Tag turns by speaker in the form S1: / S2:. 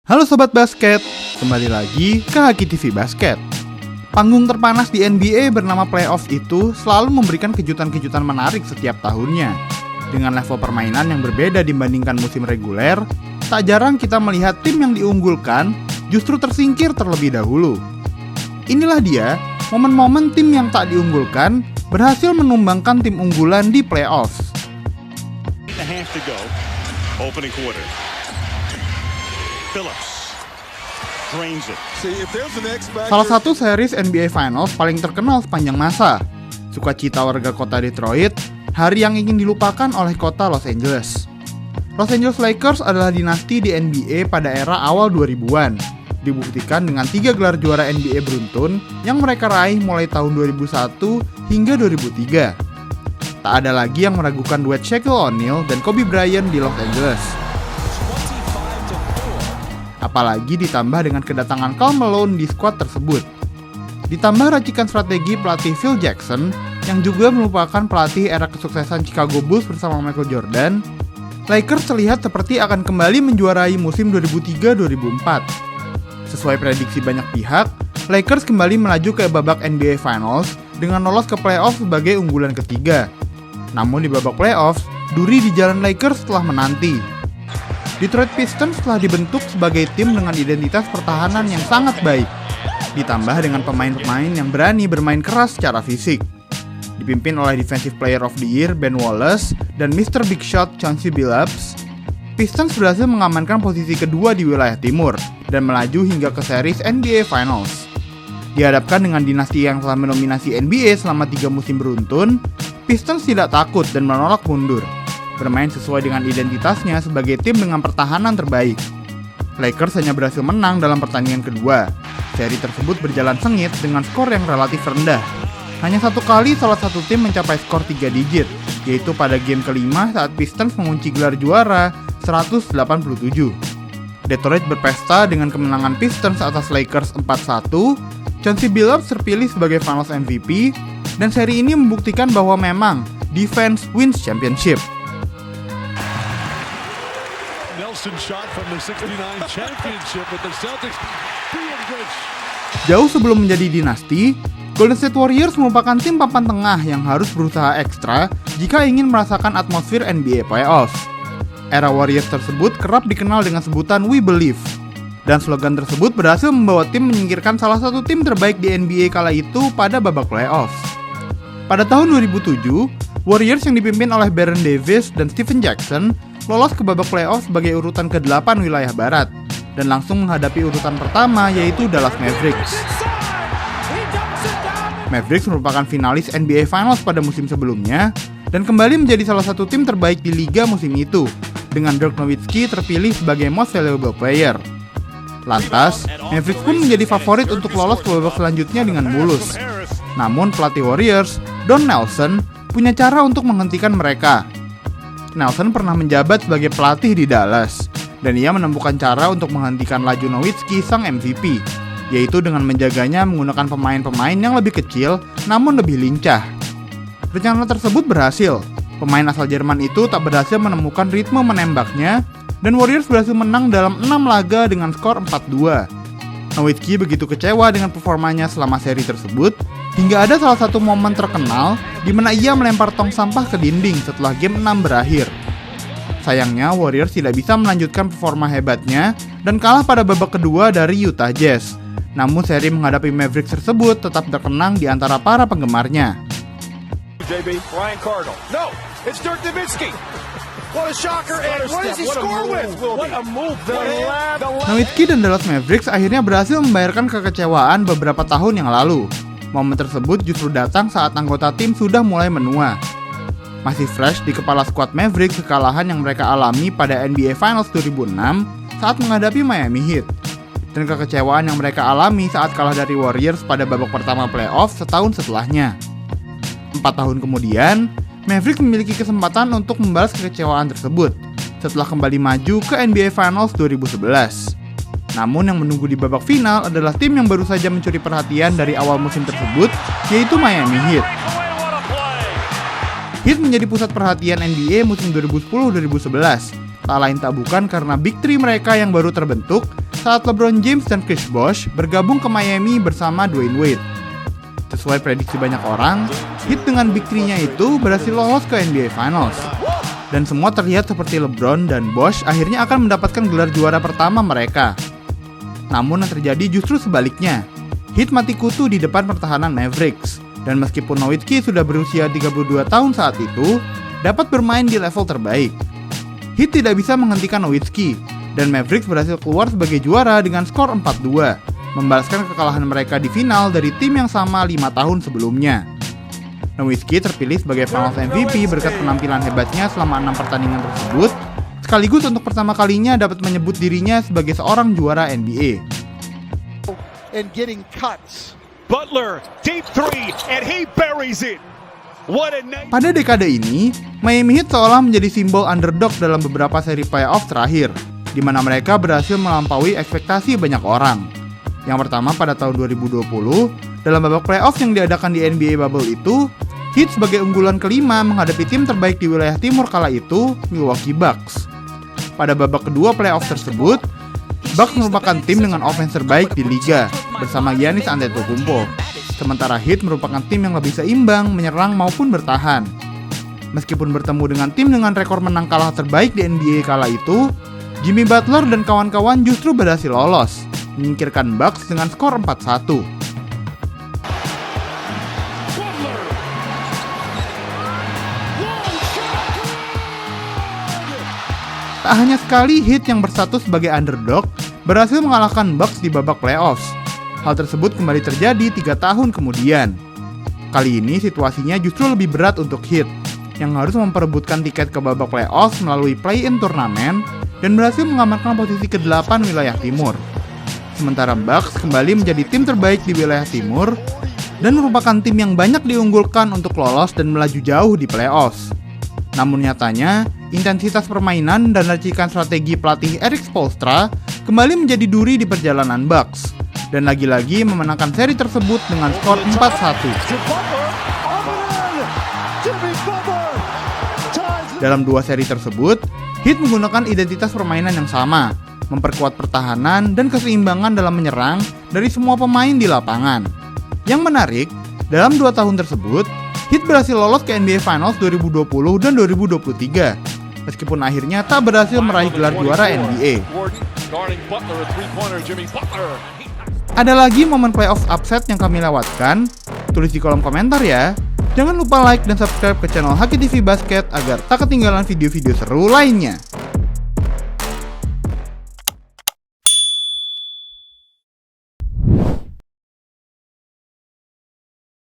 S1: Halo Sobat Basket, kembali lagi ke Haki TV Basket. Panggung terpanas di NBA bernama Playoffs itu selalu memberikan kejutan-kejutan menarik setiap tahunnya. Dengan level permainan yang berbeda dibandingkan musim reguler, tak jarang kita melihat tim yang diunggulkan justru tersingkir terlebih dahulu. Inilah dia, momen-momen tim yang tak diunggulkan berhasil menumbangkan tim unggulan di Playoffs. Salah satu series NBA Finals paling terkenal sepanjang masa. Sukacita warga kota Detroit, hari yang ingin dilupakan oleh kota Los Angeles. Los Angeles Lakers adalah dinasti di NBA pada era awal 2000-an. Dibuktikan dengan 3 gelar juara NBA beruntun yang mereka raih mulai tahun 2001 hingga 2003. Tak ada lagi yang meragukan duet Shaquille O'Neal dan Kobe Bryant di Los Angeles. Apalagi ditambah dengan kedatangan Karl Malone di skuad tersebut. Ditambah racikan strategi pelatih Phil Jackson yang juga merupakan pelatih era kesuksesan Chicago Bulls bersama Michael Jordan, Lakers terlihat seperti akan kembali menjuarai musim 2003-2004. Sesuai prediksi banyak pihak, Lakers kembali melaju ke babak NBA Finals dengan lolos ke playoff sebagai unggulan ketiga. Namun di babak playoff, duri di jalan Lakers telah menanti. Detroit Pistons telah dibentuk sebagai tim dengan identitas pertahanan yang sangat baik, ditambah dengan pemain-pemain yang berani bermain keras secara fisik. Dipimpin oleh Defensive Player of the Year Ben Wallace dan Mr. Big Shot Chauncey Billups, Pistons berhasil mengamankan posisi kedua di wilayah timur dan melaju hingga ke series NBA Finals. Dihadapkan dengan dinasti yang telah mendominasi NBA selama 3 musim beruntun, Pistons tidak takut dan menolak mundur, bermain sesuai dengan identitasnya sebagai tim dengan pertahanan terbaik. Lakers hanya berhasil menang dalam pertandingan kedua. Seri tersebut berjalan sengit dengan skor yang relatif rendah. Hanya satu kali salah satu tim mencapai skor 3 digit, yaitu pada game kelima saat Pistons mengunci gelar juara 187. Detroit berpesta dengan kemenangan Pistons atas Lakers 4-1. Chauncey Billups terpilih sebagai Finals MVP, dan seri ini membuktikan bahwa memang defense wins championship. Jauh sebelum menjadi dinasti, Golden State Warriors merupakan tim papan tengah yang harus berusaha ekstra jika ingin merasakan atmosfer NBA Playoffs. Era Warriors tersebut kerap dikenal dengan sebutan We Believe, dan slogan tersebut berhasil membawa tim menyingkirkan salah satu tim terbaik di NBA kala itu pada babak playoffs. Pada tahun 2007, Warriors yang dipimpin oleh Baron Davis dan Stephen Jackson lolos ke babak playoff sebagai urutan ke-8 wilayah barat dan langsung menghadapi urutan pertama yaitu Dallas Mavericks. Mavericks merupakan finalis NBA Finals pada musim sebelumnya dan kembali menjadi salah satu tim terbaik di liga musim itu dengan Dirk Nowitzki terpilih sebagai Most Valuable Player. Lantas, Mavericks pun menjadi favorit untuk lolos ke babak selanjutnya dengan mulus. Namun pelatih Warriors, Don Nelson, punya cara untuk menghentikan mereka. Nelson pernah menjabat sebagai pelatih di Dallas, dan ia menemukan cara untuk menghentikan laju Nowitzki sang MVP, yaitu dengan menjaganya menggunakan pemain-pemain yang lebih kecil namun lebih lincah. Rencana tersebut berhasil. Pemain asal Jerman itu tak berhasil menemukan ritme menembaknya, dan Warriors berhasil menang dalam 6 laga dengan skor 4-2. Nowitzki begitu kecewa dengan performanya selama seri tersebut, hingga ada salah satu momen terkenal di mana ia melempar tong sampah ke dinding setelah game 6 berakhir. Sayangnya, Warriors tidak bisa melanjutkan performa hebatnya dan kalah pada babak kedua dari Utah Jazz. Namun seri menghadapi Mavericks tersebut tetap terkenang di antara para penggemarnya.
S2: Ryan Cardinal. No, it's Dirk Nowitzki. What a shocker, and what does he score with? What a move.
S1: Nowitzki dan Dallas Mavericks akhirnya berhasil membayarkan kekecewaan beberapa tahun yang lalu. Momen tersebut justru datang saat anggota tim sudah mulai menua. Masih fresh di kepala skuad Mavericks kekalahan yang mereka alami pada NBA Finals 2006 saat menghadapi Miami Heat, dan kekecewaan yang mereka alami saat kalah dari Warriors pada babak pertama playoff setahun setelahnya. 4 tahun kemudian, Mavericks memiliki kesempatan untuk membalas kekecewaan tersebut setelah kembali maju ke NBA Finals 2011. Namun yang menunggu di babak final adalah tim yang baru saja mencuri perhatian dari awal musim tersebut, yaitu Miami Heat. Heat menjadi pusat perhatian NBA musim 2010-2011, tak lain tak bukan karena Big Three mereka yang baru terbentuk saat LeBron James dan Chris Bosh bergabung ke Miami bersama Dwayne Wade. Sesuai prediksi banyak orang, Heat dengan big three-nya itu berhasil lolos ke NBA Finals. Dan semua terlihat seperti LeBron dan Bosh akhirnya akan mendapatkan gelar juara pertama mereka. Namun yang terjadi justru sebaliknya. Heat mati kutu di depan pertahanan Mavericks. Dan meskipun Nowitzki sudah berusia 32 tahun saat itu, dapat bermain di level terbaik. Heat tidak bisa menghentikan Nowitzki, dan Mavericks berhasil keluar sebagai juara dengan skor 4-2, membalaskan kekalahan mereka di final dari tim yang sama 5 tahun sebelumnya. Nowitzki terpilih sebagai Finals MVP berkat penampilan hebatnya selama 6 pertandingan tersebut, sekaligus untuk pertama kalinya dapat menyebut dirinya sebagai seorang juara NBA.
S2: Butler, deep three, and he buries it.
S1: Pada dekade ini, Miami Heat seolah menjadi simbol underdog dalam beberapa seri playoff terakhir, di mana mereka berhasil melampaui ekspektasi banyak orang. Yang pertama pada tahun 2020, dalam babak playoff yang diadakan di NBA Bubble itu, Heat sebagai unggulan kelima menghadapi tim terbaik di wilayah timur kala itu, Milwaukee Bucks. Pada babak kedua playoff tersebut, Bucks merupakan tim dengan offense terbaik di liga, bersama Giannis Antetokounmpo. Sementara Heat merupakan tim yang lebih seimbang, menyerang maupun bertahan. Meskipun bertemu dengan tim dengan rekor menang kalah terbaik di NBA kala itu, Jimmy Butler dan kawan-kawan justru berhasil lolos, menyingkirkan Bucks dengan skor 4-1. Tak hanya sekali Heat yang berstatus sebagai underdog berhasil mengalahkan Bucks di babak playoffs. Hal tersebut kembali terjadi 3 tahun kemudian. Kali ini situasinya justru lebih berat untuk Heat, yang harus memperebutkan tiket ke babak playoffs melalui play-in turnamen dan berhasil mengamankan posisi ke-8 wilayah timur. Sementara Bucks kembali menjadi tim terbaik di wilayah timur dan merupakan tim yang banyak diunggulkan untuk lolos dan melaju jauh di playoffs. Namun nyatanya, intensitas permainan dan racikan strategi pelatih Erik Spoelstra kembali menjadi duri di perjalanan Bucks, dan lagi-lagi memenangkan seri tersebut dengan skor 4-1. Dalam 2 seri tersebut, Heat menggunakan identitas permainan yang sama, memperkuat pertahanan dan keseimbangan dalam menyerang dari semua pemain di lapangan. Yang menarik, dalam 2 tahun tersebut, Heat berhasil lolos ke NBA Finals 2020 dan 2023, meskipun akhirnya tak berhasil meraih gelar juara NBA. Ada lagi momen playoff upset yang kami lewatkan? Tulis di kolom komentar ya. Jangan lupa like dan subscribe ke channel Haki TV Basket agar tak ketinggalan video-video seru lainnya.